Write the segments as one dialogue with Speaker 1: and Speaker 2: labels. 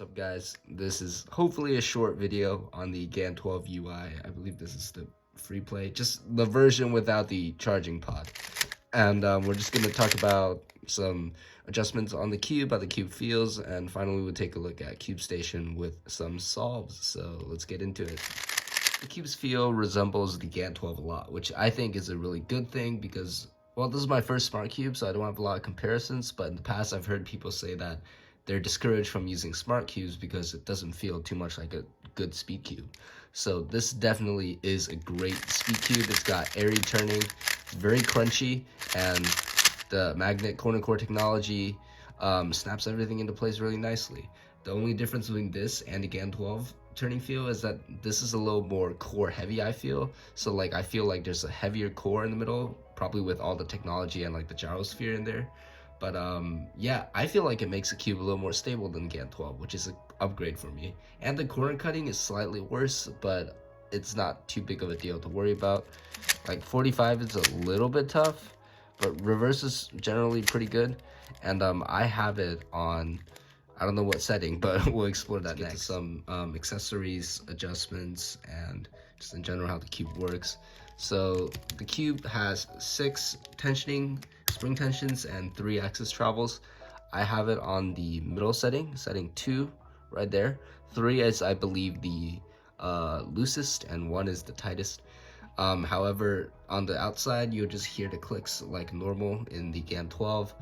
Speaker 1: What's up, guys? This is hopefully a short video on the GAN 12 UI. I believe this is the free play, just the version without the charging pod. And we're just going to talk about some adjustments on the cube, how the cube feels, and finally we'll take a look at Cube Station with some solves. So let's get into it. The cube's feel resembles the GAN 12 a lot, which I think is a really good thing because, well, this is my first smart cube, so I don't have a lot of comparisons, but in the past I've heard people say that they're discouraged from using smart cubes because it doesn't feel too much like a good speed cube. So this definitely is a great speed cube. It's got airy turning, very crunchy, and the magnet corner core technology snaps everything into place really nicely. The only difference between this and the GAN 12 turning feel is that this is a little more core heavy, I feel. So like I feel like there's a heavier core in the middle, probably with all the technology and like the gyrosphere in there. But yeah, I feel like it makes the cube a little more stable than GAN 12, which is an upgrade for me. And the corner cutting is slightly worse, but it's not too big of a deal to worry about. Like 45 is a little bit tough, but reverse is generally pretty good. And I have it on, I don't know what setting, but we'll explore that next. Some accessories, adjustments, and just in general how the cube works. So the cube has 6 tensioning spring tensions and 3 axis travels. I have it on the middle setting, setting 2 right there. 3 is, I believe, the loosest, and 1 is the tightest. However, on the outside, you'll just hear the clicks like normal in the GAN 12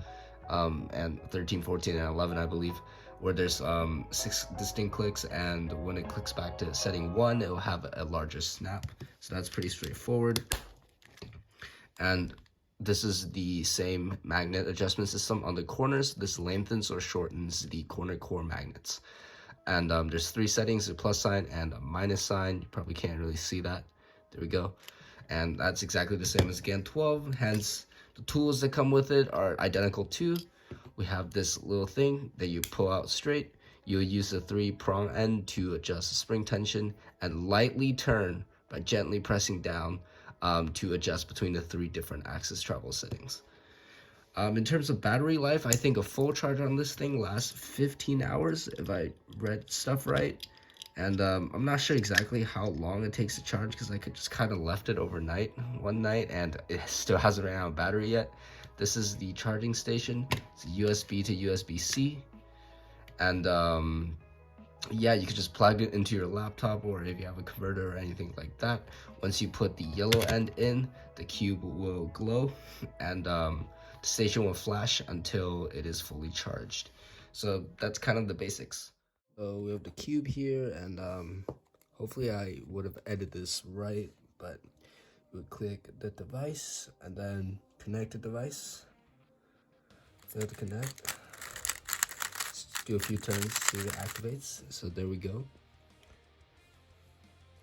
Speaker 1: and 13, 14, and 11, I believe, where there's 6 distinct clicks, and when it clicks back to setting 1, it will have a larger snap. So that's pretty straightforward. And this is the same magnet adjustment system on the corners. This lengthens or shortens the corner core magnets. And there's 3 settings, a plus sign and a minus sign. You probably can't really see that. There we go. And that's exactly the same as GAN 12. Hence, the tools that come with it are identical too. We have this little thing that you pull out straight. You'll use the 3-prong end to adjust the spring tension and lightly turn by gently pressing down to adjust between the 3 different axis travel settings. In terms of battery life, I think a full charge on this thing lasts 15 hours if I read stuff right. And I'm not sure exactly how long it takes to charge because I could just kind of left it overnight one night and it still hasn't ran out of battery yet. This is the charging station. It's USB to USB-C. And yeah, you could just plug it into your laptop, or if you have a converter or anything like that. Once you put the yellow end in, the cube will glow and the station will flash until it is fully charged. So that's kind of the basics. So we have the cube here, and hopefully I would have edited this right, but we would click the device and then connect the device. Fail to connect. Do a few turns to see if it activates. So there we go.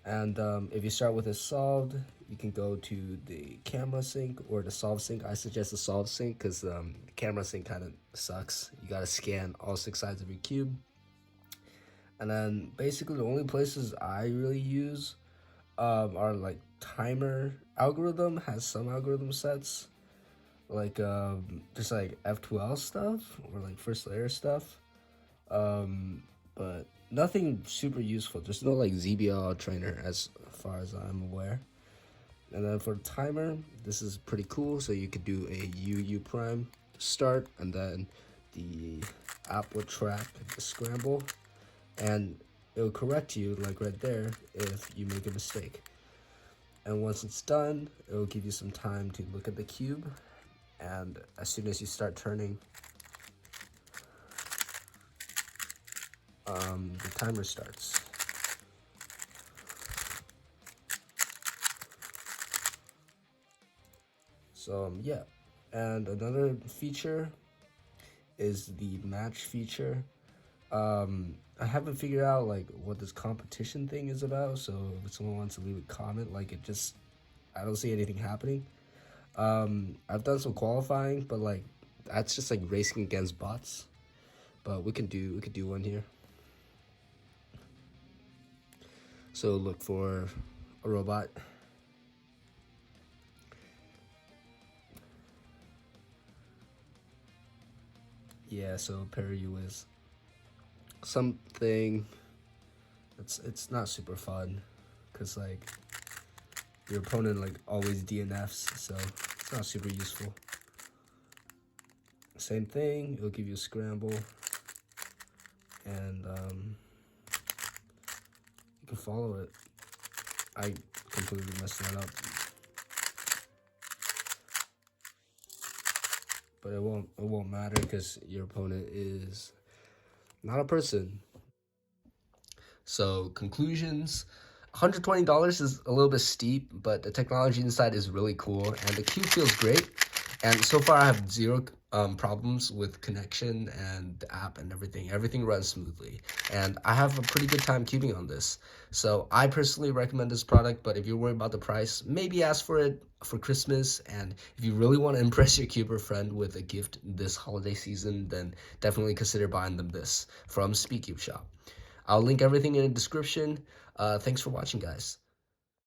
Speaker 1: And if you start with a solved, you can go to the camera sync or the solve sync. I suggest the solve sync because the camera sync kind of sucks. You gotta scan all 6 sides of your cube. And then basically the only places I really use are like timer algorithm has some algorithm sets, like just like F2L stuff or like first layer stuff. But nothing super useful. There's no like ZBL trainer as far as I'm aware. And then for the timer, this is pretty cool. So you could do a UU prime to start, and then the app will track the scramble, and it will correct you like right there if you make a mistake. And once it's done, it will give you some time to look at the cube, and as soon as you start turning, the timer starts. So yeah, and another feature is the match feature. I haven't figured out like what this competition thing is about, so if someone wants to leave a comment, like I don't see anything happening. I've done some qualifying, but like that's just like racing against bots. But we could do one here. So look for a robot. Yeah, so pair you is. something. It's not super fun, cause like your opponent like always DNFs, so it's not super useful. Same thing, it'll give you a scramble, and you can follow it. I completely messed that up, but it won't matter because your opponent is not a person. So conclusions, $120 is a little bit steep, but the technology inside is really cool, and the cube feels great. And so far, I have zero problems with connection and the app and everything. Everything runs smoothly, and I have a pretty good time cubing on this. So I personally recommend this product, but if you're worried about the price, maybe ask for it for Christmas. And if you really want to impress your cuber friend with a gift this holiday season, then definitely consider buying them this from Speedcube Shop. I'll link everything in the description. Thanks for watching, guys.